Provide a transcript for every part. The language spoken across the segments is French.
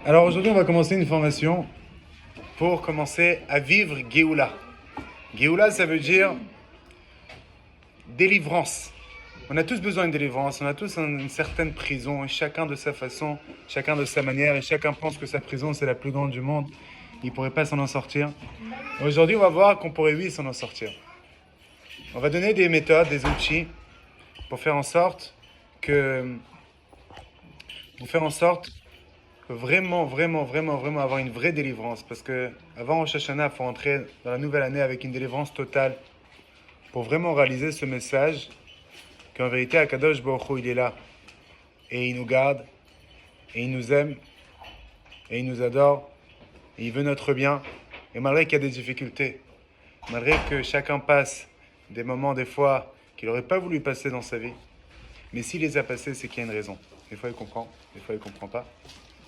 Alors aujourd'hui, on va commencer une formation pour commencer à vivre Géoula. Géoula, ça veut dire délivrance. On a tous besoin de délivrance, on a tous une certaine prison, et chacun de sa façon, chacun de sa manière, et chacun pense que sa prison c'est la plus grande du monde. Il ne pourrait pas s'en en sortir. Aujourd'hui, on va voir qu'on pourrait, oui, s'en en sortir. On va donner des méthodes, des outils pour faire en sorte que, vraiment avoir une vraie délivrance. Parce que avant Rosh Hashanah, il faut entrer dans la nouvelle année avec une délivrance totale pour vraiment réaliser ce message qu'en vérité, Akadosh Baruch Hu, il est là. Et il nous garde, et il nous aime, et il nous adore, et il veut notre bien. Et malgré qu'il y a des difficultés, malgré que chacun passe des moments, des fois, qu'il n'aurait pas voulu passer dans sa vie, mais s'il les a passés, c'est qu'il y a une raison. Des fois, il comprend, des fois, il ne comprend pas.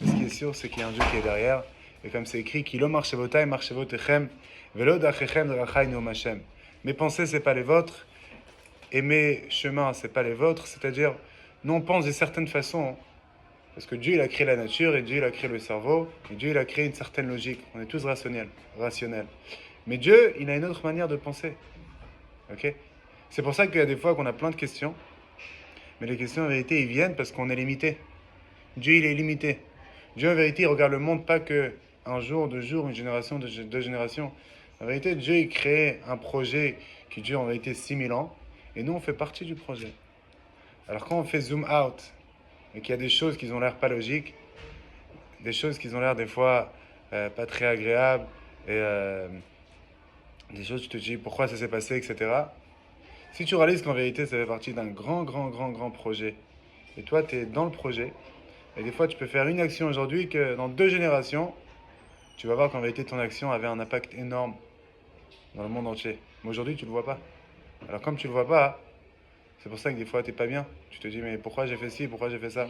Mais ce qui est sûr, c'est qu'il y a un Dieu qui est derrière. Et comme c'est écrit, Kilo marchevotai marchevotechem, velo dachechem drachaynu machem. Mes pensées, ce n'est pas les vôtres, et mes chemins, ce n'est pas les vôtres. C'est-à-dire, nous, on pense de certaines façons. Parce que Dieu, il a créé la nature, et Dieu, il a créé le cerveau, et Dieu, il a créé une certaine logique. On est tous rationnels. Mais Dieu, il a une autre manière de penser. Ok? C'est pour ça qu'il y a des fois qu'on a plein de questions. Mais les questions, en vérité, ils viennent parce qu'on est limité. Dieu, il est limité. Dieu, en vérité, il regarde le monde pas que un jour, 2 jours, une génération, deux générations. En vérité, Dieu, il crée un projet qui dure en vérité 6000 ans. Et nous, on fait partie du projet. Alors quand on fait zoom out, et qu'il y a des choses qui ont l'air pas logiques, des choses qui ont l'air des fois pas très agréables, et des choses tu te dis pourquoi ça s'est passé, etc. Si tu réalises qu'en vérité, ça fait partie d'un grand projet, et toi, tu es dans le projet, et des fois, tu peux faire une action aujourd'hui que dans 2 générations, tu vas voir qu'en vérité, ton action avait un impact énorme dans le monde entier. Mais aujourd'hui, tu ne le vois pas. Alors, comme tu ne le vois pas, c'est pour ça que des fois, tu n'es pas bien. Tu te dis, mais pourquoi j'ai fait ci, pourquoi j'ai fait ça?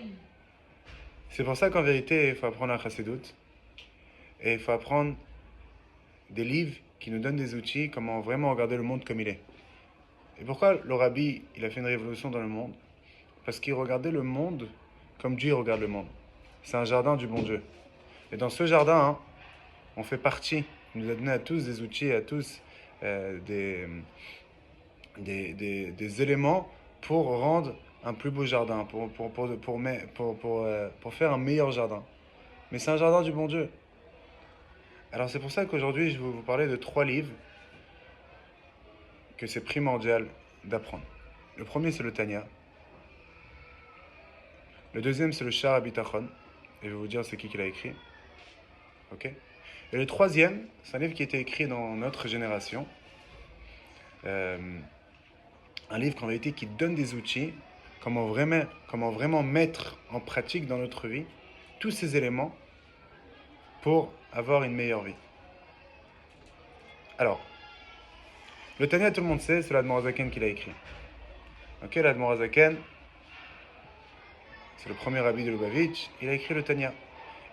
C'est pour ça qu'en vérité, il faut apprendre un chassidut. Et il faut apprendre des livres qui nous donnent des outils, comment vraiment regarder le monde comme il est. Et pourquoi le rabbi, il a fait une révolution dans le monde? Parce qu'il regardait le monde comme Dieu regarde le monde. C'est un jardin du bon Dieu. Et dans ce jardin, hein, on fait partie. Il nous a donné à tous des outils, à tous euh, des, des éléments pour rendre un plus beau jardin, pour faire un meilleur jardin. Mais c'est un jardin du bon Dieu. Alors c'est pour ça qu'aujourd'hui, je vais vous parler de 3 livres que c'est primordial d'apprendre. Le premier, c'est le Tanya. Le deuxième, c'est le Shar Abitachon. Et je vais vous dire c'est qui l'a écrit. Ok? Et le troisième, c'est un livre qui a été écrit dans notre génération. Euh, un livre qu'en vérité qui donne des outils, comment vraiment mettre en pratique dans notre vie tous ces éléments pour avoir une meilleure vie. Alors, le Tanya, tout le monde sait, c'est l'Admorazaken qui l'a écrit. Ok, l'Admorazaken, c'est le premier rabbi de Lubavitch, il a écrit le Tanya.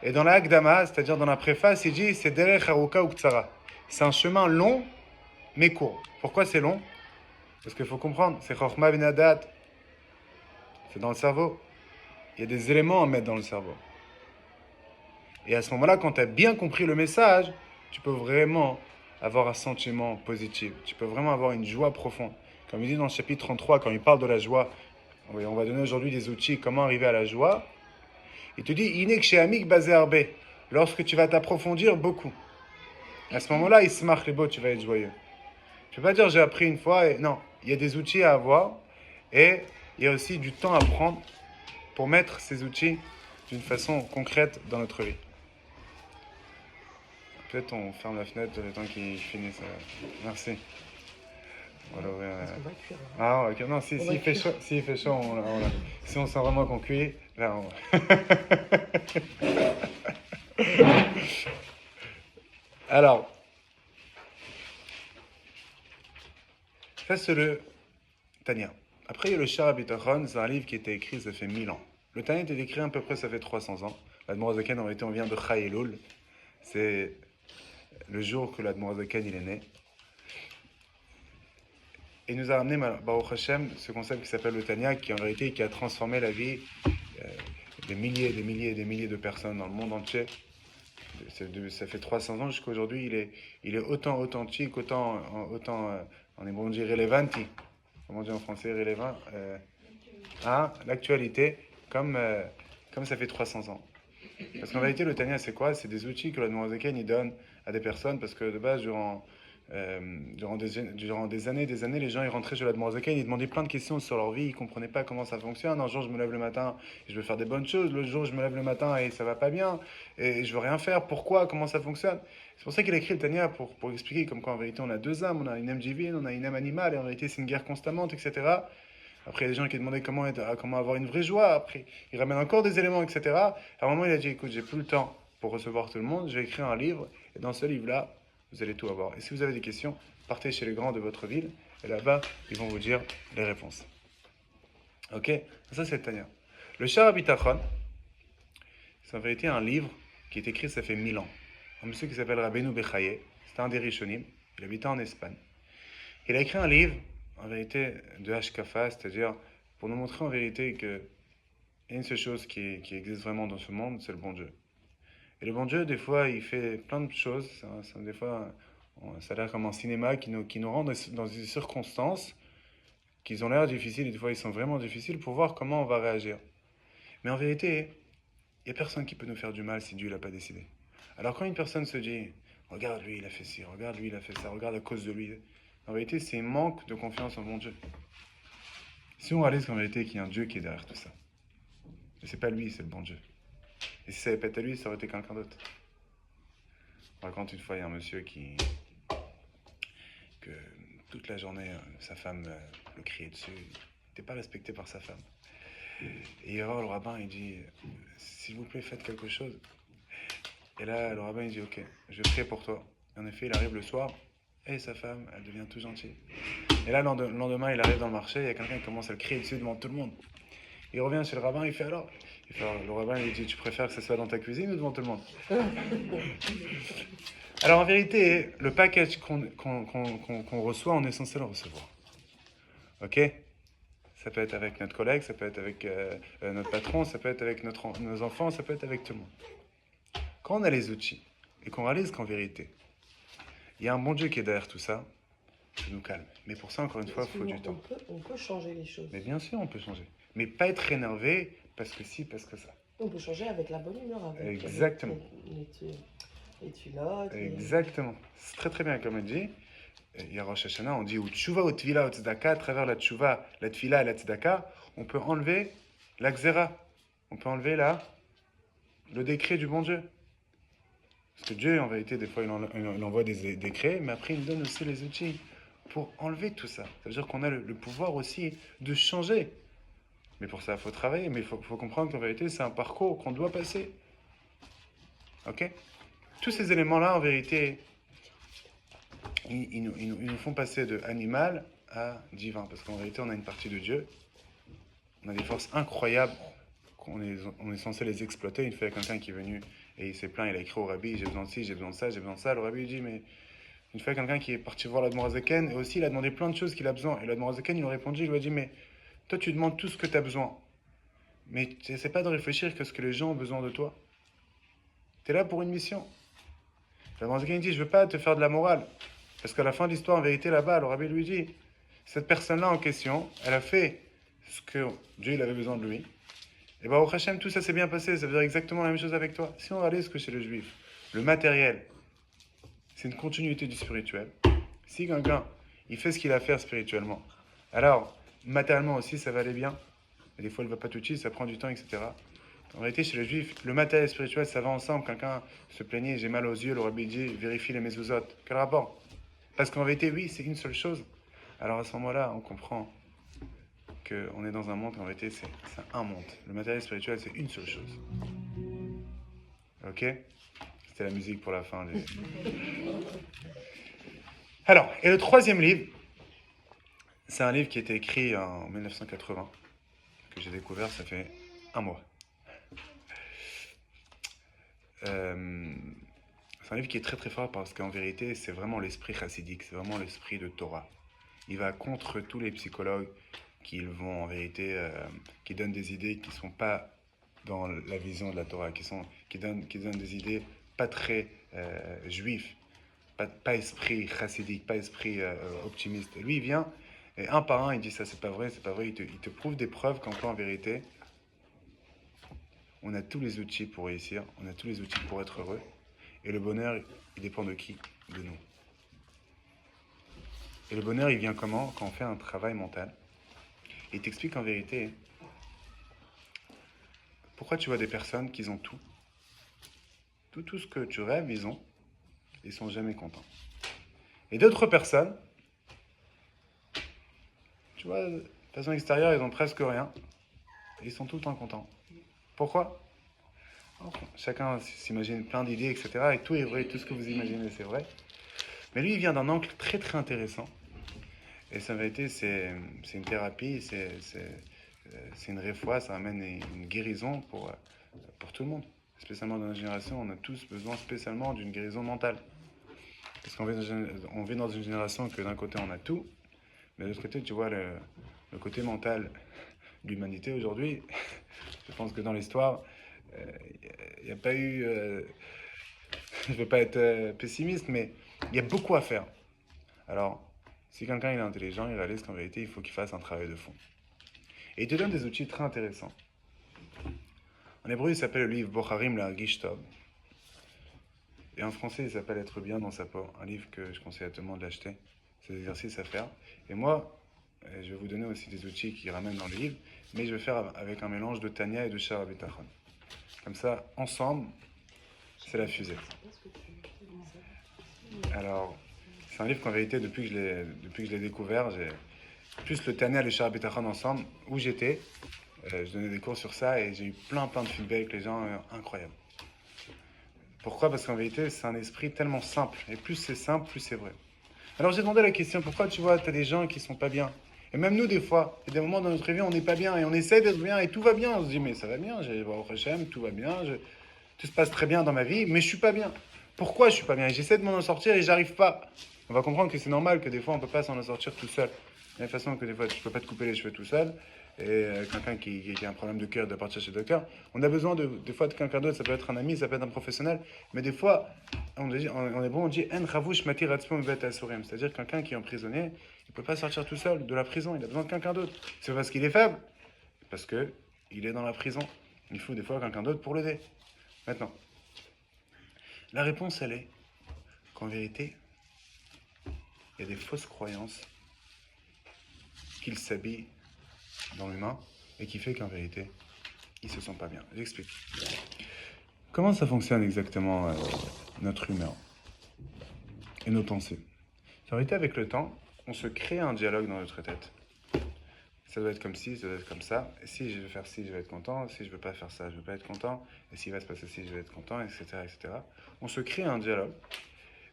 Et dans la Hakdama, c'est-à-dire dans la préface, il dit c'est Derech Haruka Uktsara. C'est un chemin long, mais court. Pourquoi c'est long? Parce qu'il faut comprendre, c'est Chochma Benadat, c'est dans le cerveau. Il y a des éléments à mettre dans le cerveau. Et à ce moment-là, quand tu as bien compris le message, tu peux vraiment avoir un sentiment positif. Tu peux vraiment avoir une joie profonde. Comme il dit dans le chapitre 33, quand il parle de la joie, on va donner aujourd'hui des outils, comment arriver à la joie. Il te dit, Inek chez Amik basé Arbe, lorsque tu vas t'approfondir beaucoup. À ce moment-là, il se marque les beaux, tu vas être joyeux. Je ne peux pas dire j'ai appris une fois, et non, il y a des outils à avoir, et il y a aussi du temps à prendre pour mettre ces outils d'une façon concrète dans notre vie. Peut-être on ferme la fenêtre le temps qu'ils finissent. Merci. Voilà, ah, ok. Non, si il fait chaud, si il fait chaud, si on sent vraiment qu'on cuit, là, Alors, ça c'est le Tanya. Après, il y a le Shar Bitachon, c'est un livre qui a été écrit, ça fait 1000 ans. Le Tanya a été écrit à peu près, ça fait 300 ans. L'Admorazaken, en réalité, on vient de Chai Elul. C'est le jour que l'Admorazaken, il est né. Et il nous a ramené, Baruch Hashem, ce concept qui s'appelle le Tanya, qui en réalité qui a transformé la vie des milliers, des milliers et des milliers de personnes dans le monde entier. Ça fait 300 ans jusqu'à aujourd'hui, il est autant authentique, on est bon dire relevanti, comment on dit en français, relevant, à l'actualité, comme ça fait 300 ans. Parce qu'en vérité, le Tanya, c'est quoi? C'est des outils que la Noirzaken il donne à des personnes, parce que de base, durant des années, les gens ils rentraient chez la Noirzaken, ils demandaient plein de questions sur leur vie, ils ne comprenaient pas comment ça fonctionne. Un jour, je me lève le matin et je veux faire des bonnes choses, l'autre jour, je me lève le matin et ça va pas bien, et je veux rien faire, pourquoi, comment ça fonctionne? C'est pour ça qu'il a écrit le Tanya, pour expliquer comme quoi en vérité on a deux âmes, on a une âme divine, on a une âme animale, et en vérité c'est une guerre constante, etc. Après, il y a des gens qui demandaient comment avoir une vraie joie. Après, il ramène encore des éléments, etc. À un moment, il a dit, écoute, j'ai plus le temps pour recevoir tout le monde. Je vais écrire un livre. Et dans ce livre-là, vous allez tout avoir. Et si vous avez des questions, partez chez les grands de votre ville. Et là-bas, ils vont vous dire les réponses. Ok? Ça, c'est le Tanya. Le Shar HaBitachon, c'est en vérité un livre qui est écrit, ça fait 1000 ans. Un monsieur qui s'appelle Rabbeinu Bechaye. C'était un des Rishonim. Il habitait en Espagne. Il a écrit un livre en vérité de Hashkafa, c'est-à-dire pour nous montrer en vérité qu'il y a une seule chose qui existe vraiment dans ce monde, c'est le bon Dieu. Et le bon Dieu, des fois, il fait plein de choses. Des fois, ça a l'air comme un cinéma qui nous rend dans des circonstances qui ont l'air difficiles, et des fois, ils sont vraiment difficiles pour voir comment on va réagir. Mais en vérité, il n'y a personne qui peut nous faire du mal si Dieu ne l'a pas décidé. Alors quand une personne se dit, regarde lui, il a fait ci, regarde lui, il a fait ça, regarde à cause de lui, en vérité, c'est un manque de confiance en mon Dieu. Si on réalise qu'en vérité, qu'il y a un Dieu qui est derrière tout ça, et c'est pas lui, c'est le bon Dieu. Et si ça n'avait pas été lui, ça aurait été quelqu'un d'autre. On raconte une fois, il y a un monsieur que toute la journée, sa femme le criait dessus. Il n'était pas respecté par sa femme. Et alors le rabbin, il dit, s'il vous plaît, faites quelque chose. Et là, le rabbin, il dit, ok, je vais prier pour toi. Et en effet, il arrive le soir, et sa femme, elle devient tout gentille. Et là, le lendemain, il arrive dans le marché, il y a quelqu'un qui commence à le crier dessus devant tout le monde. Il revient chez le rabbin, il fait alors. Le rabbin lui dit, tu préfères que ça soit dans ta cuisine ou devant tout le monde? Alors en vérité, le package qu'on reçoit, on est censé le recevoir. Ok? Ça peut être avec notre collègue, ça peut être avec notre patron, ça peut être avec nos enfants, ça peut être avec tout le monde. Quand on a les outils et qu'on réalise qu'en vérité, il y a un bon Dieu qui est derrière tout ça, ça nous calme. Mais pour ça, encore une fois, il faut du temps. On peut changer les choses. Mais bien sûr, on peut changer. Mais pas être énervé parce que si, parce que ça. On peut changer avec la bonne humeur. Avec exactement. Les tulotes. Exactement. C'est très très bien comme elle dit. Il y a Rosh Hashanah, on dit ou tchouva ou tvila ou tzedaka, à travers la tchouva, la tvila et la tzedaka, on peut enlever la xéra. On peut enlever le décret du bon Dieu. Parce que Dieu, en vérité, des fois, il envoie des décrets, mais après, il nous donne aussi les outils pour enlever tout ça. Ça veut dire qu'on a le pouvoir aussi de changer. Mais pour ça, il faut travailler. Mais il faut comprendre qu'en vérité, c'est un parcours qu'on doit passer. Ok? Tous ces éléments-là, en vérité, ils nous font passer de animal à divin. Parce qu'en vérité, on a une partie de Dieu. On a des forces incroyables. On est censé les exploiter. Une fois, il y a quelqu'un qui est venu et il s'est plaint. Il a écrit au rabbi, j'ai besoin de ci, j'ai besoin de ça, j'ai besoin de ça. Le rabbi lui dit, mais une fois, quelqu'un qui est parti voir l'Admorazaken, et aussi, il a demandé plein de choses qu'il a besoin. Et l'Admorazaken, il lui a répondu, il lui a dit, mais toi, tu demandes tout ce que tu as besoin. Mais tu n'essaies pas de réfléchir que ce que les gens ont besoin de toi. Tu es là pour une mission. L'Admorazaken dit, je ne veux pas te faire de la morale. Parce qu'à la fin de l'histoire, en vérité, là-bas, le rabbi lui dit, cette personne-là en question, elle a fait ce que Dieu il avait besoin de lui. Et bien, au Hachem, tout ça s'est bien passé. Ça veut dire exactement la même chose avec toi. Si on réalise que chez le juif, le matériel, c'est une continuité du spirituel. Si quelqu'un, il fait ce qu'il a à faire spirituellement, alors, matériellement aussi, ça va aller bien. Et des fois, il ne va pas tout de suite, ça prend du temps, etc. En réalité, chez les juifs, le matériel et le spirituel, ça va ensemble. Quelqu'un se plaignait, j'ai mal aux yeux, le rabbi dit, vérifie les mezuzot. Quel rapport? Parce qu'en vérité, oui, c'est une seule chose. Alors à ce moment-là, on comprend qu'on est dans un monde, en vérité, c'est un monde. Le matériel spirituel, c'est une seule chose. Ok? C'était la musique pour la fin. Alors, et le troisième livre, c'est un livre qui a été écrit en 1980, que j'ai découvert, ça fait un mois. C'est un livre qui est très très fort parce qu'en vérité, c'est vraiment l'esprit chassidique, c'est vraiment l'esprit de Torah. Il va contre tous les psychologues qui vont en vérité, qui donnent des idées qui ne sont pas dans la vision de la Torah, qui donnent des idées pas très juives, pas esprit chassidique, pas esprit optimiste. Et lui, il vient, et un par un, il dit ça, c'est pas vrai, c'est pas vrai. Il te prouve des preuves qu'en quoi, en vérité, on a tous les outils pour réussir, on a tous les outils pour être heureux. Et le bonheur, il dépend de qui? De nous. Et le bonheur, il vient comment? Quand on fait un travail mental. Et il t'explique en vérité pourquoi tu vois des personnes qui ont tout. Tout ce que tu rêves, ils sont jamais contents. Et d'autres personnes, tu vois, de façon extérieure, ils ont presque rien. Et ils sont tout le temps contents. Pourquoi? Chacun s'imagine plein d'idées, etc. Et tout est vrai, tout ce que vous imaginez, c'est vrai. Mais lui, il vient d'un angle très très intéressant. Et ça, en vérité, c'est une thérapie, c'est une réfoua, ça amène une guérison pour tout le monde. Spécialement dans notre génération, on a tous besoin spécialement d'une guérison mentale. Parce qu'on vit dans une génération que d'un côté on a tout, mais de l'autre côté, tu vois, le côté mental de l'humanité aujourd'hui, je pense que dans l'histoire, il n'y a pas eu... je ne veux pas être pessimiste, mais il y a beaucoup à faire. Alors, si quelqu'un est intelligent, il réalise qu'en vérité, il faut qu'il fasse un travail de fond. Et il te donne des outils très intéressants. En hébreu, il s'appelle le livre Bocharim Largish Tov. Et en français, il s'appelle Être bien dans sa peau. Un livre que je conseille à tout le monde d'acheter. C'est des exercices à faire. Et moi, je vais vous donner aussi des outils qui ramènent dans le livre, mais je vais faire avec un mélange de Tania et de Shara Bitachon. Comme ça, ensemble, c'est la fusée. Alors, c'est un livre qu'en vérité, depuis que je l'ai découvert, j'ai plus le Tania et le Shara Bitachon ensemble, où j'étais. Je donnais des cours sur ça et j'ai eu plein de feedback avec les gens, incroyables. Pourquoi? Parce qu'en vérité, c'est un esprit tellement simple. Et plus c'est simple, plus c'est vrai. Alors j'ai demandé la question, pourquoi tu vois, tu as des gens qui sont pas bien? Et même nous, des fois, il y a des moments dans notre vie, on n'est pas bien et on essaie d'être bien et tout va bien. On se dit, mais ça va bien, j'ai au Hachem, tout va bien, tout se passe très bien dans ma vie, mais je suis pas bien. Pourquoi je suis pas bien? Et j'essaie de m'en sortir et j'arrive pas. On va comprendre que c'est normal que des fois, on peut pas s'en sortir tout seul. De la même façon que des fois, tu peux pas te couper les cheveux tout seul. Et quelqu'un qui a un problème de cœur, de partir chez le docteur. On a besoin des fois de quelqu'un d'autre, ça peut être un ami, ça peut être un professionnel. Mais des fois, on est bon, on dit En chavouch matir atzmo mibat asurim. C'est-à-dire quelqu'un qui est emprisonné, il ne peut pas sortir tout seul de la prison, il a besoin de quelqu'un d'autre. C'est pas parce qu'il est faible, parce que il est dans la prison. Il faut des fois quelqu'un d'autre pour l'aider. Maintenant, la réponse, elle est qu'en vérité, il y a des fausses croyances qu'il s'habille dans l'humain et qui fait qu'en vérité, il se sent pas bien. J'explique. Comment ça fonctionne exactement notre humeur et nos pensées? En vérité, avec le temps, on se crée un dialogue dans notre tête. Ça doit être comme ci, ça doit être comme ça. Et si je veux faire ci, je vais être content. Si je veux pas faire ça, je vais pas être content. Et s'il va se passer ci, je vais être content, etc., etc. On se crée un dialogue.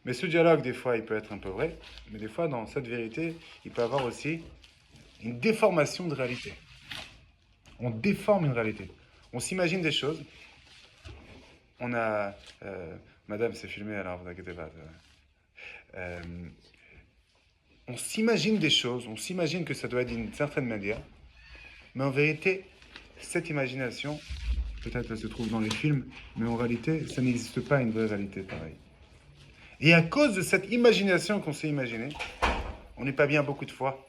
Mais ce dialogue, des fois, il peut être un peu vrai. Mais des fois, dans cette vérité, il peut avoir aussi une déformation de réalité. On déforme une réalité. On s'imagine des choses. On a... Madame, c'est filmé, alors vous inquiétez pas. Euh, on s'imagine des choses, on s'imagine que ça doit être d'une certaine manière, mais en vérité, cette imagination, peut-être elle se trouve dans les films, mais en réalité, ça n'existe pas une vraie réalité pareille. Et à cause de cette imagination qu'on s'est imaginée, on n'est pas bien beaucoup de fois.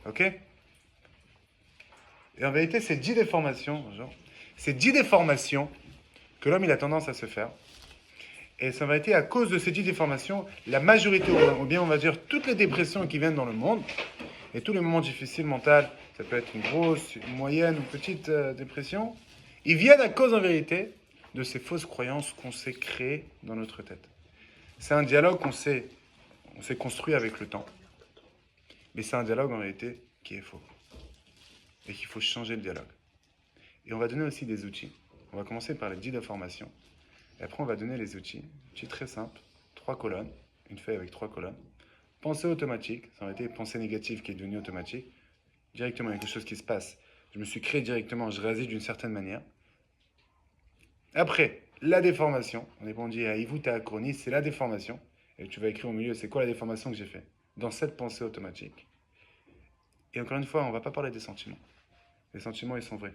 Ok? Et en vérité, c'est 10 déformations, c'est 10 déformations que l'homme il a tendance à se faire. Et ça va être à cause de ces 10 déformations, la majorité, ou bien on va dire toutes les dépressions qui viennent dans le monde, et tous les moments difficiles mentaux, ça peut être une grosse, une moyenne, une petite dépression, ils viennent à cause en vérité de ces fausses croyances qu'on s'est créées dans notre tête. C'est un dialogue on s'est construit avec le temps. Mais c'est un dialogue en réalité qui est faux. Et qu'il faut changer le dialogue. Et on va donner aussi des outils. On va commencer par les 10 déformations. Et après, on va donner les outils. Outils très simples. 3 colonnes. Une feuille avec 3 colonnes. Pensée automatique. Ça aurait été pensée négative qui est devenue automatique. Directement, il y a quelque chose qui se passe. Je me suis créé directement. Je réagis d'une certaine manière. Après, la déformation. On dit à Yvou Taakronis, c'est la déformation. Et tu vas écrire au milieu, c'est quoi la déformation que j'ai fait dans cette pensée automatique. Et encore une fois, on ne va pas parler des sentiments. Les sentiments, ils sont vrais.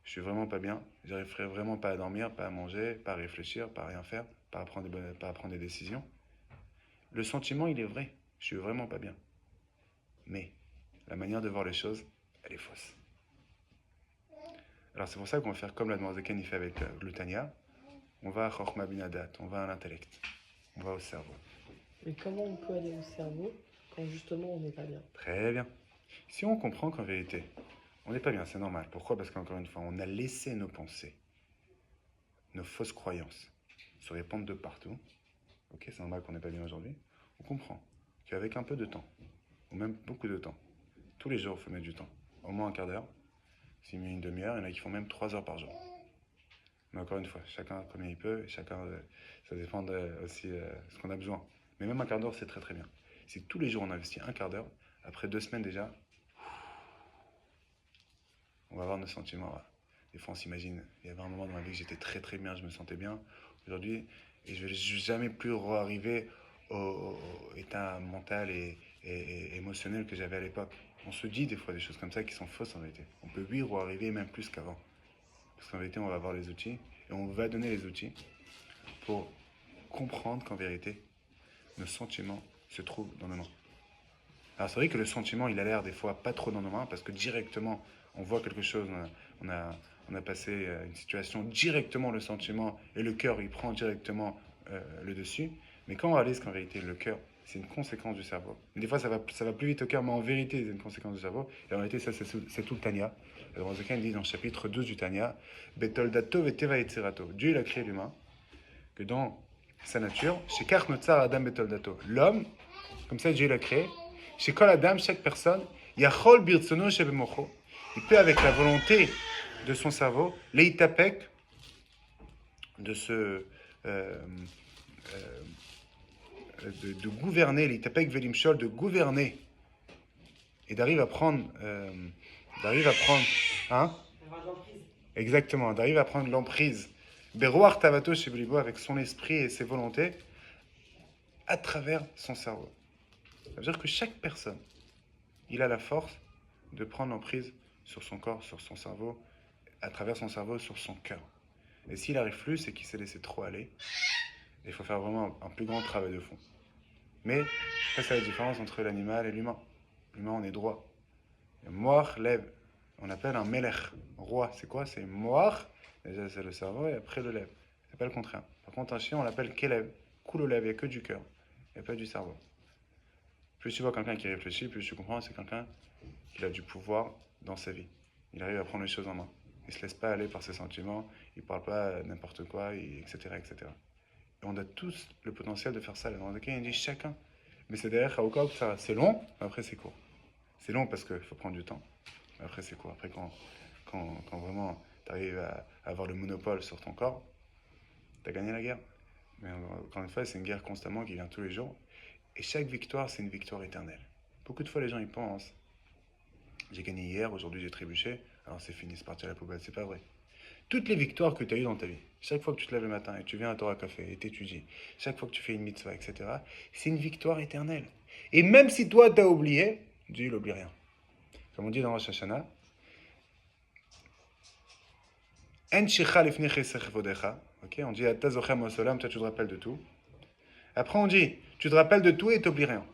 je suis vraiment pas bien, j'arriverai vraiment pas à dormir, pas à manger, pas à réfléchir, pas à rien faire, pas à prendre des décisions. Le sentiment, il est vrai, je suis vraiment pas bien. Mais la manière de voir les choses, elle est fausse. Alors c'est pour ça qu'on va faire comme la Ken il fait avec le Tanya. On va à Chokhmah Binadat, on va à l'intellect, on va au cerveau. Mais comment on peut aller au cerveau quand justement on n'est pas bien? Très bien. Si on comprend qu'en vérité, on n'est pas bien, c'est normal. Pourquoi? Parce qu'encore une fois, on a laissé nos pensées, nos fausses croyances se répandre de partout. Ok, c'est normal qu'on n'est pas bien aujourd'hui. On comprend qu'avec un peu de temps, ou même beaucoup de temps, tous les jours, il faut mettre du temps. Au moins un quart d'heure. S'il met une demi-heure, il y en a qui font même 3 heures par jour. Mais encore une fois, chacun comme il peut, et chacun, ça dépend aussi de ce qu'on a besoin. Mais même un quart d'heure, c'est très très bien. Si tous les jours on investit un quart d'heure, après 2 semaines déjà, on va avoir nos sentiments. Là. Des fois, on s'imagine, il y avait un moment dans ma vie que j'étais très très bien, je me sentais bien. Aujourd'hui, et je ne vais jamais plus arriver au état mental et émotionnel que j'avais à l'époque. On se dit des fois des choses comme ça qui sont fausses en vérité. On peut oui arriver même plus qu'avant. Parce qu'en vérité, on va avoir les outils et on va donner les outils pour comprendre qu'en vérité, nos sentiments se trouvent dans nos mains. Alors c'est vrai que le sentiment, il a l'air des fois pas trop dans nos mains parce que directement, on voit quelque chose, on a passé une situation, directement le sentiment et le cœur, il prend directement le dessus. Mais quand on réalise qu'en vérité, le cœur, c'est une conséquence du cerveau. Mais des fois, ça va plus vite au cœur, mais en vérité, c'est une conséquence du cerveau. Et en réalité, ça, c'est tout le Tanya. Le Razakan dit dans le chapitre 12 du Tanya, Betol dato veteva etzerato. Dieu, il a créé l'humain, que dans sa nature, chez Kach Notzar Adam Betol dato. L'homme, comme ça, Dieu l'a créé. Chez Kol Adam, chaque personne, Yachol Birtsono Shebemocho. Il peut, avec la volonté de son cerveau, Leitapek, de se. De gouverner, Leitapek Velimshol, de gouverner, et d'arriver à prendre. Hein? Exactement, d'arriver à prendre l'emprise. Beroar Tavato Shebelibo, avec son esprit et ses volontés, à travers son cerveau. Ça veut dire que chaque personne, il a la force de prendre l'emprise sur son corps, sur son cerveau, à travers son cerveau, sur son cœur. Et s'il n'arrive plus, c'est qu'il s'est laissé trop aller. Il faut faire vraiment un plus grand travail de fond. Mais, ça, c'est la différence entre l'animal et l'humain. L'humain, on est droit. Moach, lève. On appelle un melech, roi. C'est quoi? C'est moach, déjà c'est le cerveau, et après le lève. C'est pas le contraire. Par contre, un chien, on l'appelle kelev. Cool lève, il n'y a que du cœur, il n'y a pas du cerveau. Plus tu vois quelqu'un qui réfléchit, plus tu comprends, c'est quelqu'un qui a du pouvoir dans sa vie. Il arrive à prendre les choses en main. Il ne se laisse pas aller par ses sentiments, il ne parle pas n'importe quoi, etc., etc. Et on a tous le potentiel de faire ça. Dans lequel il dit chacun. Mais c'est derrière Chaoka, ça c'est long, mais après c'est court. C'est long parce qu'il faut prendre du temps. Mais après c'est court. Après quand vraiment tu arrives à avoir le monopole sur ton corps, tu as gagné la guerre. Mais encore une fois, c'est une guerre constamment qui vient tous les jours. Et chaque victoire, c'est une victoire éternelle. Beaucoup de fois, les gens y pensent. J'ai gagné hier, aujourd'hui j'ai trébuché, alors c'est fini, c'est parti à la poubelle. C'est pas vrai. Toutes les victoires que tu as eues dans ta vie, chaque fois que tu te lèves le matin et tu viens à Torah Café et t'étudies, chaque fois que tu fais une mitzvah, etc., c'est une victoire éternelle. Et même si toi, tu as oublié, Dieu, il n'oublie rien. Comme on dit dans Rosh Hashanah, En shicha lifnei chesed vodecha. Ok, on dit Ata zochem osolam, toi tu te rappelles de tout. Après on dit, tu te rappelles de tout et tu n'oublies rien.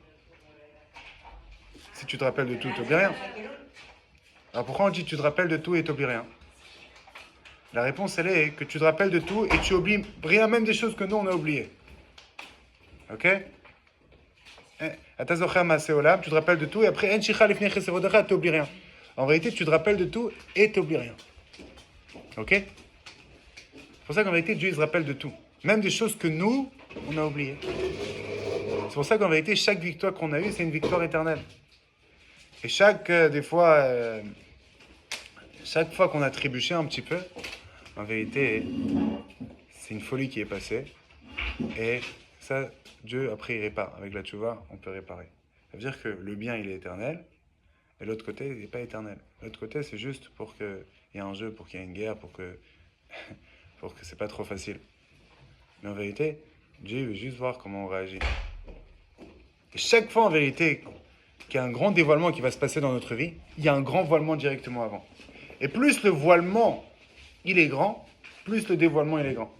Si tu te rappelles de tout, tu n'oublies rien. Alors pourquoi on dit tu te rappelles de tout et tu n'oublies rien? La réponse elle est que tu te rappelles de tout et tu oublies rien, même des choses que nous on a oubliées. Ok? Ata zochem osolam, tu te rappelles de tout et après En shicha lifnei chesed vodecha, tu n'oublies rien. En réalité, tu te rappelles de tout et tu n'oublies rien. Ok? C'est pour ça qu'en vérité, Dieu il se rappelle de tout. Même des choses que nous, on a oubliées. C'est pour ça qu'en vérité, chaque victoire qu'on a eue, c'est une victoire éternelle. Et chaque fois qu'on a trébuché un petit peu, en vérité, c'est une folie qui est passée. Et ça, Dieu, après, il répare. Avec la tchouva, on peut réparer. Ça veut dire que le bien, il est éternel. Et l'autre côté, il n'est pas éternel. L'autre côté, c'est juste pour qu'il y ait un jeu, pour qu'il y ait une guerre, pour que c'est pas trop facile. Mais en vérité, Dieu veut juste voir comment on réagit. Et chaque fois, en vérité, qu'il y a un grand dévoilement qui va se passer dans notre vie, il y a un grand voilement directement avant. Et plus le voilement il est grand, plus le dévoilement, il est grand.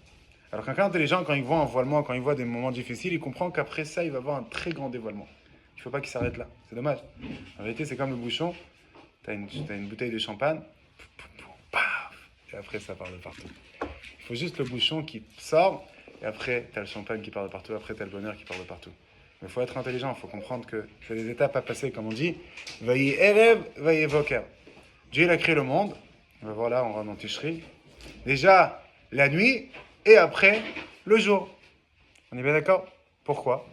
Alors qu'un cas intelligent, quand il voit un voilement, quand il voit des moments difficiles, il comprend qu'après ça, il va avoir un très grand dévoilement. Il ne faut pas qu'il s'arrête là. C'est dommage. En réalité, c'est comme le bouchon. Tu as une bouteille de champagne, paf, et après, ça part de partout. Il faut juste le bouchon qui sort, et après, tu as le champagne qui part de partout, après, tu as le bonheur qui part de partout. Mais il faut être intelligent, il faut comprendre que c'est des étapes à passer, comme on dit. Vaillez Erev, vaillez Voker. Dieu, il a créé le monde. On va voir là, on rentre dans Tishri. Déjà, la nuit, et après, le jour. On est bien d'accord? Pourquoi?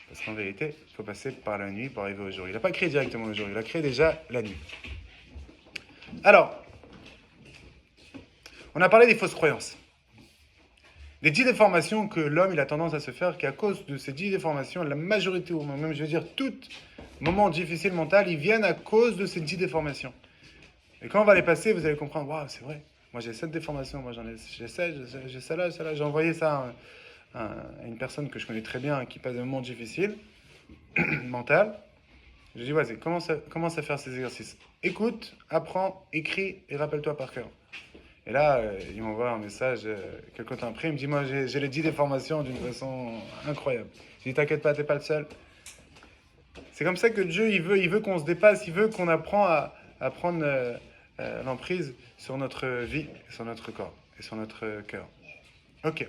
Parce qu'en vérité, il faut passer par la nuit pour arriver au jour. Il n'a pas créé directement le jour, il a créé déjà la nuit. Alors, on a parlé des fausses croyances. Des 10 déformations que l'homme il a tendance à se faire, qu'à cause de ces 10 déformations, la majorité, ou même je veux dire tout moment difficile mental, ils viennent à cause de ces 10 déformations. Et quand on va les passer, vous allez comprendre, waouh, c'est vrai. Moi j'ai cette déformation, moi j'ai celle-là. J'ai envoyé ça à une personne que je connais très bien qui passe des moments difficiles, mental. Je dis, vas-y, commence à faire ces exercices. Écoute, apprends, écris et rappelle-toi par cœur. Et là, il m'envoie un message quelque temps après, il me dit, moi j'ai les 10 déformations d'une façon incroyable. Je dis, t'inquiète pas, t'es pas le seul. C'est comme ça que Dieu, il veut qu'on se dépasse, il veut qu'on apprend à prendre l'emprise sur notre vie, sur notre corps et sur notre cœur. Ok.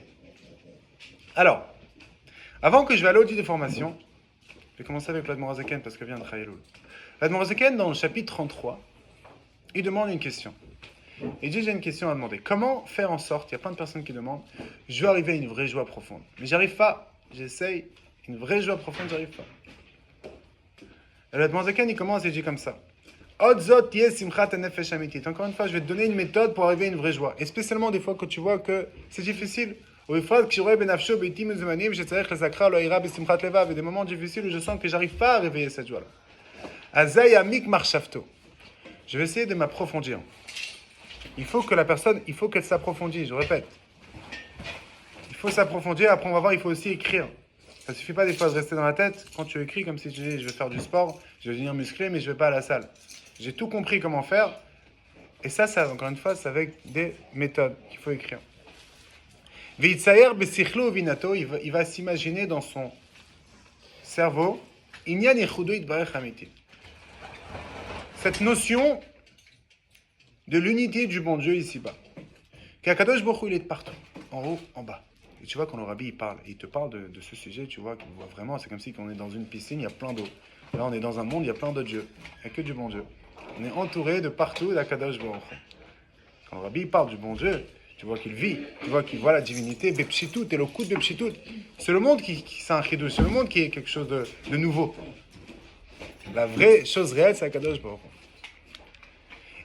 Alors, avant que je vais aller aux 10 déformations, je vais commencer avec l'Admorazaken parce que vient de Chayeloul. L'Admorazaken, dans le chapitre 33, il demande une question. Il dit, j'ai une question à demander. Comment faire en sorte, il y a plein de personnes qui demandent, je veux arriver à une vraie joie profonde. Mais j'arrive pas, j'essaye, une vraie joie profonde, j'arrive pas. Et l'Admorazaken, il commence et dit comme ça. Encore une fois, je vais te donner une méthode pour arriver à une vraie joie. Et spécialement des fois que tu vois que c'est difficile. Et des moments difficiles où je sens que j'arrive pas à réveiller cette joie-là. Je vais essayer de m'approfondir. Il faut qu'elle s'approfondisse, je répète. Il faut s'approfondir, après on va voir, il faut aussi écrire. Ça ne suffit pas des fois de rester dans la tête. Quand tu écris, comme si tu dis, je vais faire du sport, je vais devenir musclé, mais je ne vais pas à la salle. J'ai tout compris comment faire. Et ça, encore une fois, c'est avec des méthodes qu'il faut écrire. Il va s'imaginer dans son cerveau cette notion de l'unité du bon Dieu ici-bas. Qu'Akadosh Baruch Hu, il est de partout, en haut, en bas. Et tu vois, quand le rabbi il parle, il te parle de ce sujet, tu vois, qu'il voit vraiment, c'est comme si on est dans une piscine, il y a plein d'eau. Là, on est dans un monde, il y a plein de dieux. Il n'y a que du bon Dieu. On est entouré de partout d'Akadosh Baruch Hu. Quand le rabbi il parle du bon Dieu, tu vois qu'il vit, tu vois qu'il voit la divinité, Bepshitout, et le coup de Bepshitout. C'est le monde qui c'est un chidouche, c'est le monde qui est quelque chose de nouveau. La vraie chose réelle, c'est Akadosh Baruch Hu.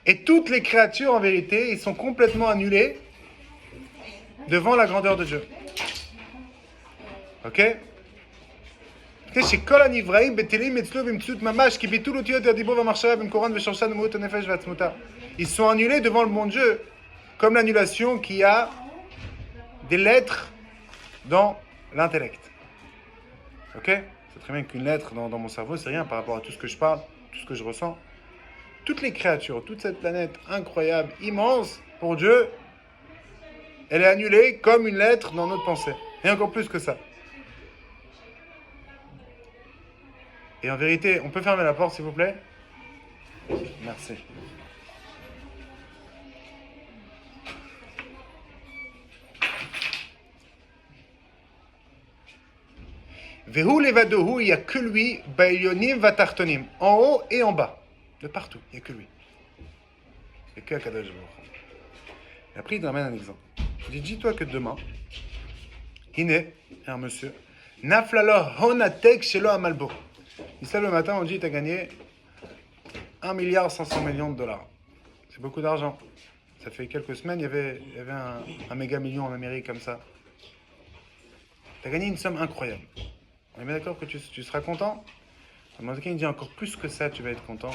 Et toutes les créatures, en vérité, ils sont complètement annulées devant la grandeur de Dieu. Ok? Ils sont annulés devant le bon Dieu, comme l'annulation qu'il y a des lettres dans l'intellect. Ok? C'est très bien qu'une lettre dans mon cerveau, c'est rien par rapport à tout ce que je parle, tout ce que je ressens. Toutes les créatures, toute cette planète incroyable, immense, pour Dieu, elle est annulée comme une lettre dans notre pensée. Et encore plus que ça. Et en vérité, on peut fermer la porte, s'il vous plaît? Merci. Vehu levadohu, il n'y a que lui, bailyonim vatartonim, en haut et en bas, de partout, il n'y a que lui. Il n'y a que Akadosh Baruch Hu. Et après, il nous ramène un exemple. Il dit, dis-toi que demain, Hiné, un monsieur, Naflalo honatek shelo amalbo. Il se lève le matin, on dit, tu as gagné 1,5 milliard de dollars. C'est beaucoup d'argent. Ça fait quelques semaines, il y avait un méga million en Amérique comme ça. Tu as gagné une somme incroyable. On est bien d'accord que tu seras content? Il dit encore plus que ça, tu vas être content.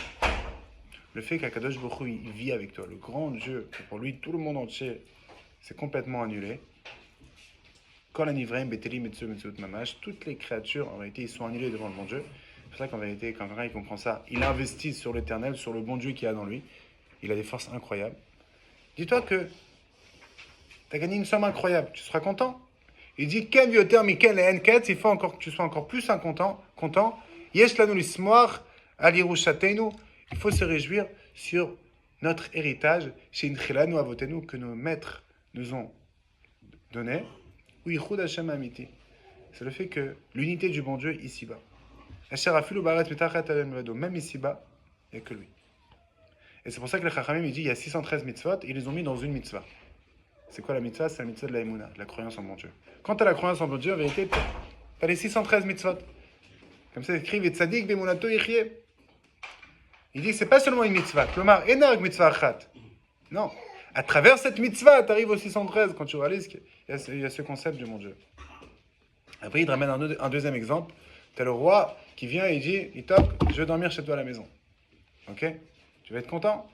Le fait qu'Akadosh Baruch Hu, il vit avec toi, le grand Dieu, que pour lui, tout le monde entier, c'est complètement annulé. Quand toutes les créatures, en réalité, ils sont annulés devant le bon Dieu. C'est pour ça qu'en vérité, quand quelqu'un il comprend ça, il investit sur l'éternel, sur le bon Dieu qu'il a dans lui. Il a des forces incroyables. Dis-toi que Tu as gagné une somme incroyable. Tu seras content. Il dit, Ken vioter miken le enket, il faut encore que tu sois encore plus content. Yesh lanu lismoach al yerushateinu. Il faut se réjouir sur notre héritage, chez Inchilanu avotenu, que nos maîtres nous ont donné. Oui, Chud Hashem Amiti. C'est le fait que l'unité du bon Dieu ici-bas. Même ici-bas, il n'y a que lui. Et c'est pour ça que le Chachamim, il dit, il y a 613 mitzvot, ils les ont mis dans une mitzvah. C'est quoi la mitzvah? C'est la mitzvah de la Emouna, de la croyance en bon Dieu. Quand tu as la croyance en bon Dieu, en vérité, tu as les 613 mitzvot. Comme ça, il écrit, Vetzadik bemunato yichye. Il dit, c'est pas seulement une mitzvah. Klomar, énorme mitzvah achat. Non. À travers cette mitzvah, tu arrives au 613 quand tu réalises qu'il y a ce concept du bon Dieu. Après, il te ramène un deuxième exemple. Tu as le roi qui vient et il dit, il toque, je veux dormir chez toi à la maison. Ok? Tu vas être content?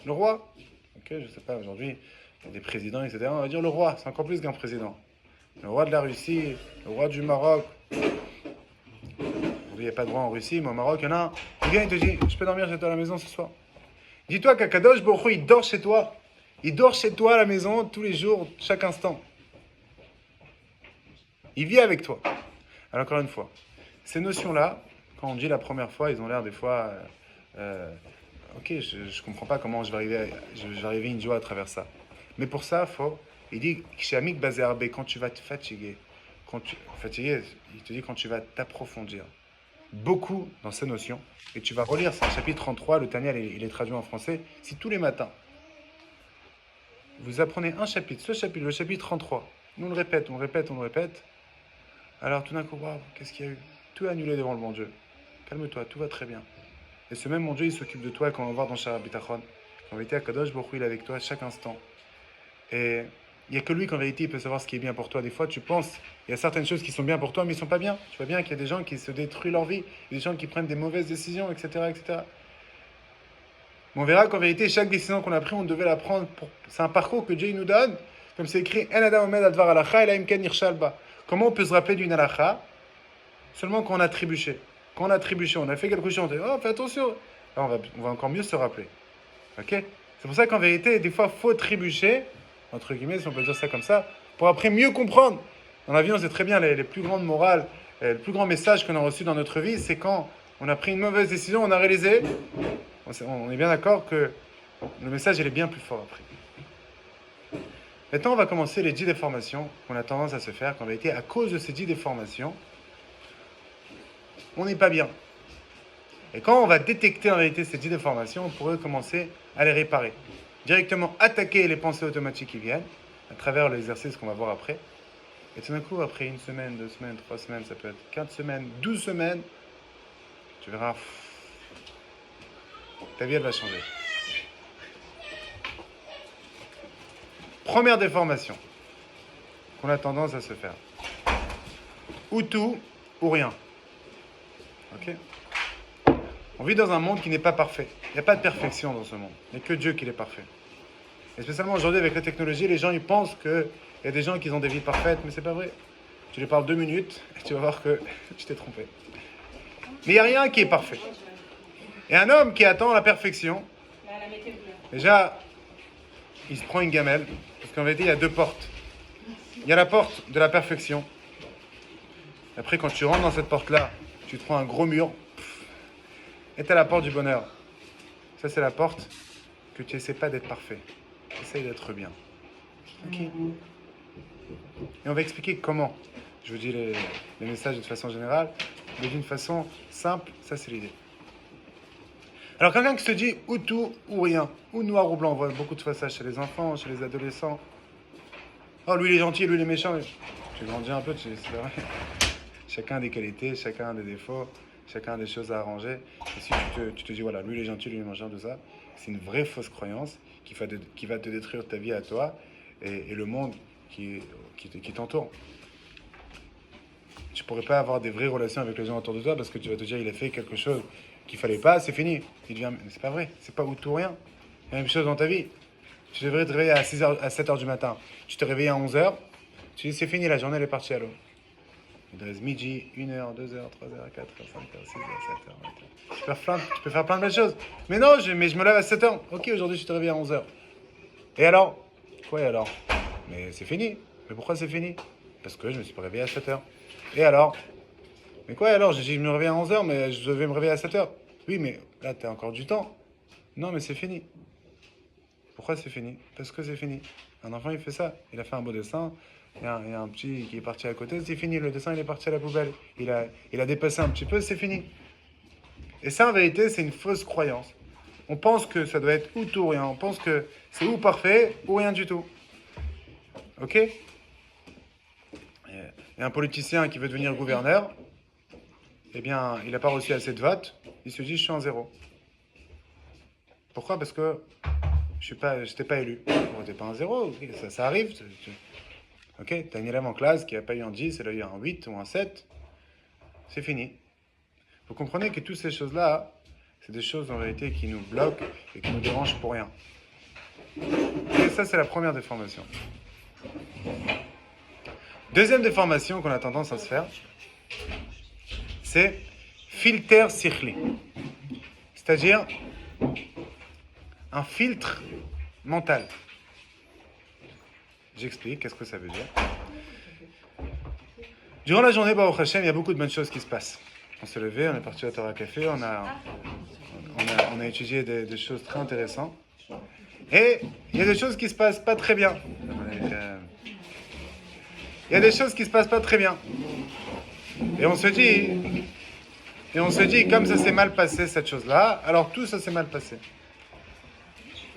Le roi? Ok, je sais pas, aujourd'hui, il y a des présidents, etc. On va dire le roi, c'est encore plus qu'un président. Le roi de la Russie, le roi du Maroc. Aujourd'hui, il n'y a pas de roi en Russie, mais au Maroc, il y en a un. Il vient et te dit, je peux dormir chez toi à la maison ce soir. Dis-toi qu'Akadosh Baruch Hu, il dort chez toi. Il dort chez toi à la maison tous les jours, chaque instant. Il vit avec toi. Alors encore une fois, ces notions-là, quand on dit la première fois, ils ont l'air des fois... ok, je ne comprends pas comment je vais arriver une joie à travers ça. Mais pour ça, il dit, chez Amik Bazéarbé, quand tu vas te fatiguer, il te dit quand tu vas t'approfondir beaucoup dans ces notions, et tu vas relire, c'est un chapitre 33, le Tanya, il est traduit en français, si tous les matins, vous apprenez un chapitre, ce chapitre, le chapitre 33, on le répète, alors tout d'un coup, waouh, qu'est-ce qu'il y a eu? Tout est annulé devant le bon Dieu. Calme-toi, tout va très bien. Et ce même bon Dieu, il s'occupe de toi, quand on va voir dans Shara Bitachon, en vérité, Akadosh Baruch Hu, il est avec toi à chaque instant. Et il n'y a que lui qu'en vérité, il peut savoir ce qui est bien pour toi. Des fois, tu penses, il y a certaines choses qui sont bien pour toi, mais ils ne sont pas bien. Tu vois bien qu'il y a des gens qui se détruisent leur vie, des gens qui prennent des mauvaises décisions, etc., etc. Mais on verra qu'en vérité, chaque décision qu'on a prise, on devait la prendre. C'est un parcours que Dieu nous donne. Comme c'est écrit, En adam omed advar alacha, ela imken nirshal ba. Comment on peut se rappeler d'une alacha? Seulement quand on a trébuché. Quand on a trébuché, on a fait quelque chose, on dit, oh, fais attention. Là, on va encore mieux se rappeler. Ok? C'est pour ça qu'en vérité, des fois, il faut trébucher, entre guillemets, si on peut dire ça comme ça, pour après mieux comprendre. Dans la vie, on sait très bien, les plus grandes morales, le plus grand message qu'on a reçu dans notre vie, c'est quand on a pris une mauvaise décision, on a réalisé, on est bien d'accord que le message, il est bien plus fort après. Maintenant, on va commencer les 10 déformations qu'on a tendance à se faire, qu'en vérité, à cause de ces 10 déformations, on n'est pas bien. Et quand on va détecter en vérité ces 10 déformations, on pourrait commencer à les réparer. Directement attaquer les pensées automatiques qui viennent, à travers l'exercice qu'on va voir après. Et tout d'un coup, après 1 semaine, 2 semaines, 3 semaines, ça peut être 4 semaines, 12 semaines, tu verras, ta vie elle va changer. Première déformation qu'on a tendance à se faire. Ou tout, ou rien. Ok? On vit dans un monde qui n'est pas parfait. Il n'y a pas de perfection dans ce monde. Il n'y a que Dieu qui est parfait. Et spécialement aujourd'hui avec la technologie, les gens ils pensent qu'il y a des gens qui ont des vies parfaites, mais c'est pas vrai. Tu les parles 2 minutes et tu vas voir que tu t'es trompé. Mais il n'y a rien qui est parfait. Et un homme qui attend la perfection, déjà, il se prend une gamelle, parce qu'en vérité, il y a 2 portes. Il y a la porte de la perfection. Après, quand tu rentres dans cette porte-là, tu te prends un gros mur, et tu as la porte du bonheur. Ça, c'est la porte que tu n'essaies pas d'être parfait. Essaye d'être bien. Ok. Et on va expliquer comment. Je vous dis les messages de façon générale, mais d'une façon simple, ça c'est l'idée. Alors quelqu'un qui se dit ou tout ou rien, ou noir ou blanc, on voit beaucoup de fois ça chez les enfants, chez les adolescents. Oh lui il est gentil, lui il est méchant. Tu grandis un peu, c'est vrai. Chacun a des qualités, chacun a des défauts, chacun a des choses à arranger. Et si tu te dis voilà, lui il est gentil, lui il est méchant, tout ça, c'est une vraie fausse croyance qui va te détruire ta vie à toi et le monde qui t'entoure. Tu ne pourrais pas avoir des vraies relations avec les gens autour de toi parce que tu vas te dire il a fait quelque chose qu'il ne fallait pas, c'est fini. Il devient, mais c'est pas vrai, c'est pas ou tout ou rien. La même chose dans ta vie. Tu devrais te réveiller à 7h du matin. Tu te réveilles à 11h, tu dis c'est fini, la journée elle est partie à l'eau. Il reste midi, 1h, 2h, 3h, 4h, 5h, 6h, 7h, 8h. Tu peux faire plein de belles choses. Mais non, mais je me lève à 7h. Ok, aujourd'hui je te réveille à 11h. Et alors? Quoi et alors? Mais c'est fini. Mais pourquoi c'est fini? Parce que je me suis pas réveillé à 7 heures. Et alors? Mais quoi alors? J'ai dit je me réveille à 11 heures, mais je devais me réveiller à 7 heures. Oui, mais là, tu as encore du temps. Non, mais c'est fini. Pourquoi c'est fini? Parce que c'est fini. Un enfant, il fait ça. Il a fait un beau dessin. Il y a un petit qui est parti à côté, c'est fini. Le dessin, il est parti à la poubelle. Il a dépassé un petit peu, c'est fini. Et ça, en vérité, c'est une fausse croyance. On pense que ça doit être ou tout ou rien. On pense que c'est ou parfait ou rien du tout. Ok? Il y a un politicien qui veut devenir gouverneur. Eh bien, il n'a pas reçu assez de votes. Il se dit, je suis en zéro. Pourquoi? Parce que je n'étais pas élu. Bon, t'es pas en zéro, ok, ça arrive. Ok, t'as une élève en classe qui n'a pas eu un 10, elle a eu un 8 ou un 7. C'est fini. Vous comprenez que toutes ces choses-là, c'est des choses en réalité qui nous bloquent et qui nous dérangent pour rien. Et ça, c'est la première déformation. Deuxième déformation qu'on a tendance à se faire, c'est filter sikhli. C'est-à-dire un filtre mental. J'explique, qu'est-ce que ça veut dire. Durant la journée, Baruch Hashem, il y a beaucoup de bonnes choses qui se passent. On s'est levé, on est parti à Torah Café, on a étudié des choses très intéressantes. Et il y a des choses qui se passent pas très bien. Il y a des choses qui se passent pas très bien. Et on se dit, comme ça s'est mal passé cette chose-là, alors tout ça s'est mal passé.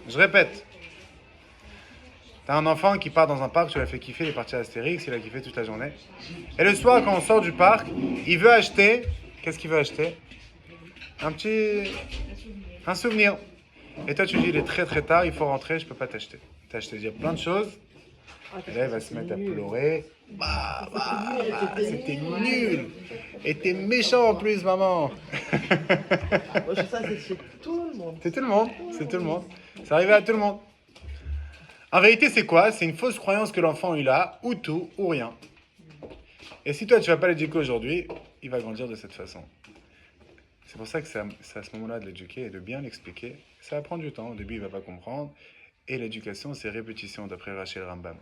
Je répète. T'as un enfant qui part dans un parc, tu l'as fait kiffer, il est parti à Astérix, il a kiffé toute la journée. Et le soir, quand on sort du parc, il veut acheter, qu'est-ce qu'il veut acheter? Un souvenir. Et toi, tu dis, il est très très tard, il faut rentrer, je peux pas t'acheter. T'as acheté dire plein de choses, et là, il va se mettre à pleurer. C'était nul. Et t'es méchant en plus, maman. Ça, c'est chez tout le monde. C'est tout le monde. Ça arrive à tout le monde. En vérité, c'est quoi? C'est une fausse croyance que l'enfant il a, ou tout, ou rien. Et si toi, tu vas pas l'éduquer aujourd'hui, il va grandir de cette façon. C'est pour ça que c'est à ce moment-là de l'éduquer et de bien l'expliquer. Ça va prendre du temps. Au début, il va pas comprendre. Et l'éducation, c'est répétition, d'après Rachel Rambam.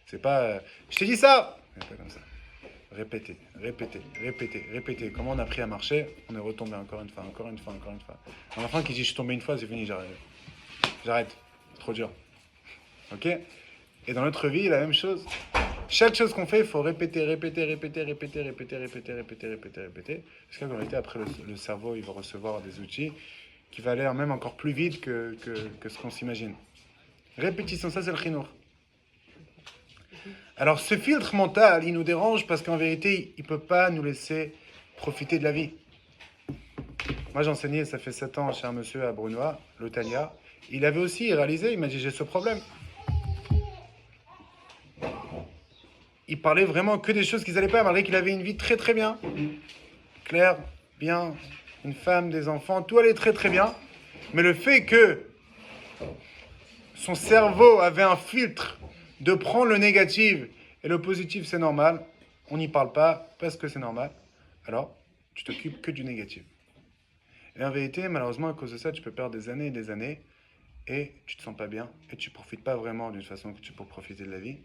C'est pas je t'ai dit ça! C'est pas comme ça. Répéter. Comment on a appris à marcher? On est retombé encore une fois. Un enfant qui dit je suis tombé une fois, c'est fini, j'arrête. C'est trop dur. Ok? Et dans notre vie, la même chose. Chaque chose qu'on fait, il faut répéter. Parce qu'en réalité, après, le cerveau, il va recevoir des outils qui vont aller même encore plus vite que ce qu'on s'imagine. Répétition, ça c'est le chinour. Alors ce filtre mental, il nous dérange parce qu'en vérité, il ne peut pas nous laisser profiter de la vie. Moi j'enseignais, ça fait 7 ans chez un monsieur à Brunois, l'Otania. Il avait aussi réalisé, il m'a dit j'ai ce problème. Il parlait vraiment que des choses qui n'allaient pas, malgré qu'il avait une vie très très bien. Claire, bien, une femme, des enfants, tout allait très très bien. Mais le fait que son cerveau avait un filtre de prendre le négatif et le positif c'est normal, on n'y parle pas parce que c'est normal, alors tu t'occupes que du négatif. Et en vérité, malheureusement, à cause de ça, tu peux perdre des années et tu te sens pas bien et tu profites pas vraiment d'une façon que tu peux profiter de la vie.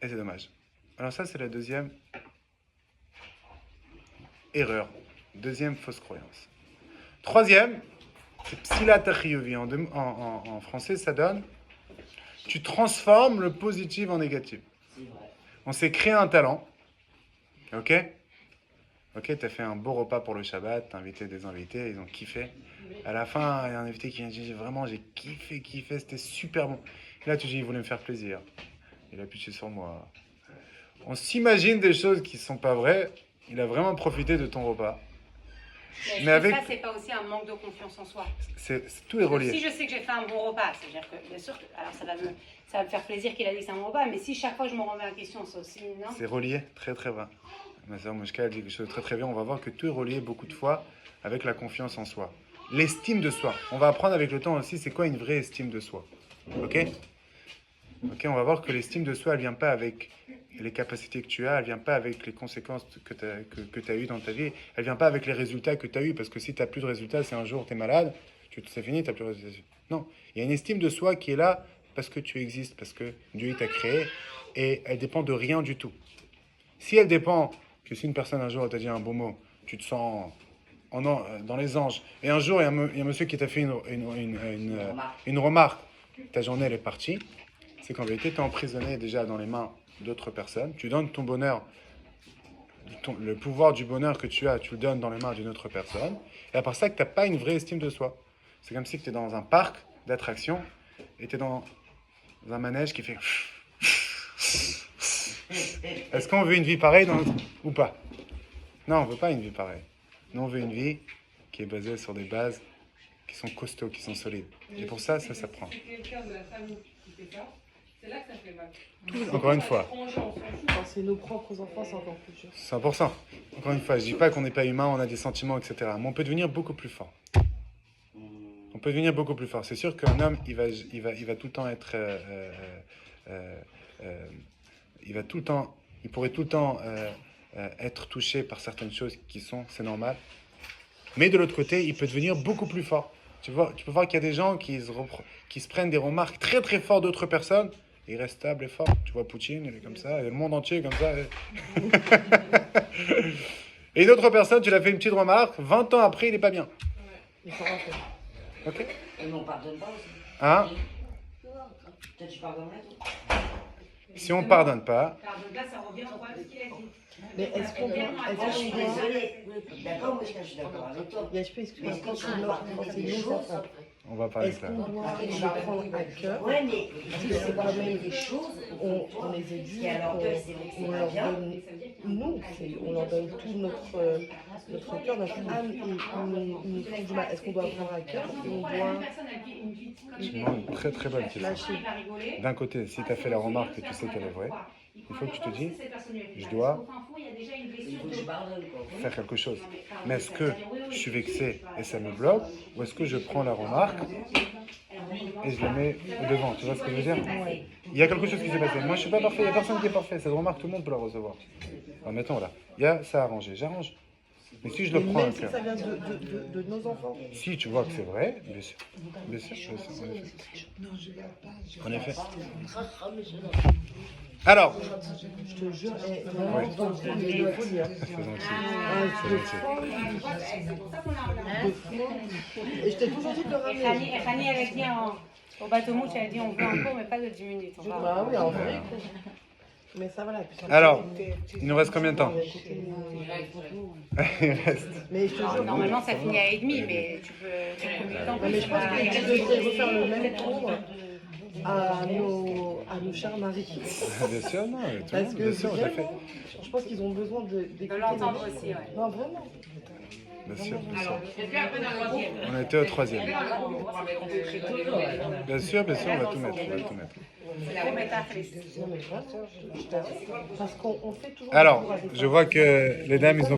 Et c'est dommage. Alors ça, c'est la deuxième erreur, deuxième fausse croyance. Troisième, c'est psilat achiyuvi. En français, ça donne tu transformes le positif en négatif. On s'est créé un talent. Ok, t'as fait un beau repas pour le Shabbat, t'as invité des invités, ils ont kiffé. À la fin, il y a un invité qui vient dire vraiment, j'ai kiffé, c'était super bon. Et là, tu dis, il voulait me faire plaisir. Il a pitché sur moi. On s'imagine des choses qui ne sont pas vraies. Il a vraiment profité de ton repas. Mais avec... ça, c'est pas aussi un manque de confiance en soi. Tout est relié. Si je sais que j'ai fait un bon repas, c'est-à-dire que, bien sûr, alors ça va me faire plaisir qu'il a dit que c'est un bon repas, mais si chaque fois je me remets en question, c'est aussi... Non, c'est relié, très très vrai. Ma sœur Mouchka a dit quelque chose de très très bien. On va voir que tout est relié beaucoup de fois avec la confiance en soi. L'estime de soi. On va apprendre avec le temps aussi c'est quoi une vraie estime de soi. Ok, on va voir que l'estime de soi, elle vient pas avec les capacités que tu as, elle vient pas avec les conséquences que tu as eues dans ta vie, elle vient pas avec les résultats que tu as eus, parce que si tu n'as plus de résultats, c'est un jour tu es malade, c'est fini, tu n'as plus de résultats. Non, il y a une estime de soi qui est là parce que tu existes, parce que Dieu t'a créé, et elle dépend de rien du tout. Si elle dépend que si une personne un jour t'a dit un beau mot, tu te sens dans les anges, et un jour il y a un monsieur qui t'a fait une remarque, ta journée elle est partie, c'est qu'en vérité tu es emprisonné déjà dans les mains d'autres personnes, tu donnes ton bonheur, le pouvoir du bonheur que tu as, tu le donnes dans les mains d'une autre personne, et à part ça que tu n'as pas une vraie estime de soi. C'est comme si tu es dans un parc d'attractions, et tu es dans un manège qui fait... Est-ce qu'on veut une vie pareille ou pas? Non, on ne veut pas une vie pareille. Nous, on veut une vie qui est basée sur des bases qui sont costauds, qui sont solides. Et pour ça, ça s'apprend. Si quelqu'un de la famille qui fait ça, c'est là que ça fait mal. Encore une fois. Quand c'est nos propres enfants, c'est encore plus dur. 100%. Encore une fois, je ne dis pas qu'on n'est pas humain, on a des sentiments, etc. Mais on peut devenir beaucoup plus fort. On peut devenir beaucoup plus fort. C'est sûr qu'un homme, il va tout le temps être... il pourrait tout le temps être touché par certaines choses c'est normal. Mais de l'autre côté, il peut devenir beaucoup plus fort. Tu peux voir qu'il y a des gens qui se prennent des remarques très très fortes d'autres personnes, et ils restent stables et forts. Tu vois Poutine, il est comme ça, et le monde entier est comme ça. Et une autre personne, tu lui as fait une petite remarque, 20 ans après, il n'est pas bien. Il faut rappeler. Ok? Et on pardonne pas aussi. Hein? Toi, tu pardonnerais, toi? Si on ne pardonne pas, Pardonne pas, ça revient au problème ce qu'il a dit. Mais est-ce qu'on doit... Je suis désolée. D'accord, moi, je suis d'accord avec toi. Yash, excuse-moi, quand c'est nos enfants, on va parler est-ce de ça. qu'on doit les prendre à cœur? Ouais, mais Parce que c'est quand même des choses, on les éduque, on leur donne, nous, on leur donne tout notre cœur, notre âme, et ils nous font du mal. Est-ce qu'on doit prendre à cœur ou on doit Tu demandes une très très bonne question. lâcher? D'un côté, si tu as fait la remarque et tu sais qu'elle est vraie, il faut que tu te dises, je dois il faut que je pardonne, quoi. faire quelque chose. Mais est-ce que je suis vexé et ça me bloque, ou est-ce que je prends la remarque et je la mets au devant? Tu vois ce que je veux dire? Il y a quelque chose qui s'est passé. Moi, je suis pas parfait, il n'y a personne qui est parfait. Cette remarque, tout le monde peut la recevoir. Alors, mettons là, il y a ça à arranger, j'arrange. Mais si je le Mais prends à même si cœur, ça vient de nos enfants. si tu vois que c'est vrai, bien sûr, bien sûr, en effet. Alors, Je te jure, vraiment, il est folie, hein. c'est gentil, Ah, c'est de gentil. folie. Et je t'ai toujours dit de le ramener. Et Fanny, elle a dit au bateau mouche, elle a dit on veut un cours, mais pas de 10 minutes. On va- Bah oui, en vrai. Mais ça va là. Alors, il nous reste combien de temps? Il reste. Mais je te jure, Normalement, ça finit à 1h30, mais tu peux combien de temps? non, mais je pense que tu devrais refaire le même cours à nos chers maris. Bien sûr, non, tout le Parce monde, que bien sûr, je l'ai fait. vraiment, je pense qu'ils ont besoin d'écouter. De l'entendre aussi, ouais. Non, vraiment. Bien sûr, bien sûr. Et puis après, dans le troisième. On était au troisième. On fait très tôt. Bien sûr, on va tout mettre, on va tout mettre. Faut mettre un flex. Non, mais vraiment, je t'assure. Parce qu'on fait toujours. Alors, des cours avec je vois que les dames, ils ont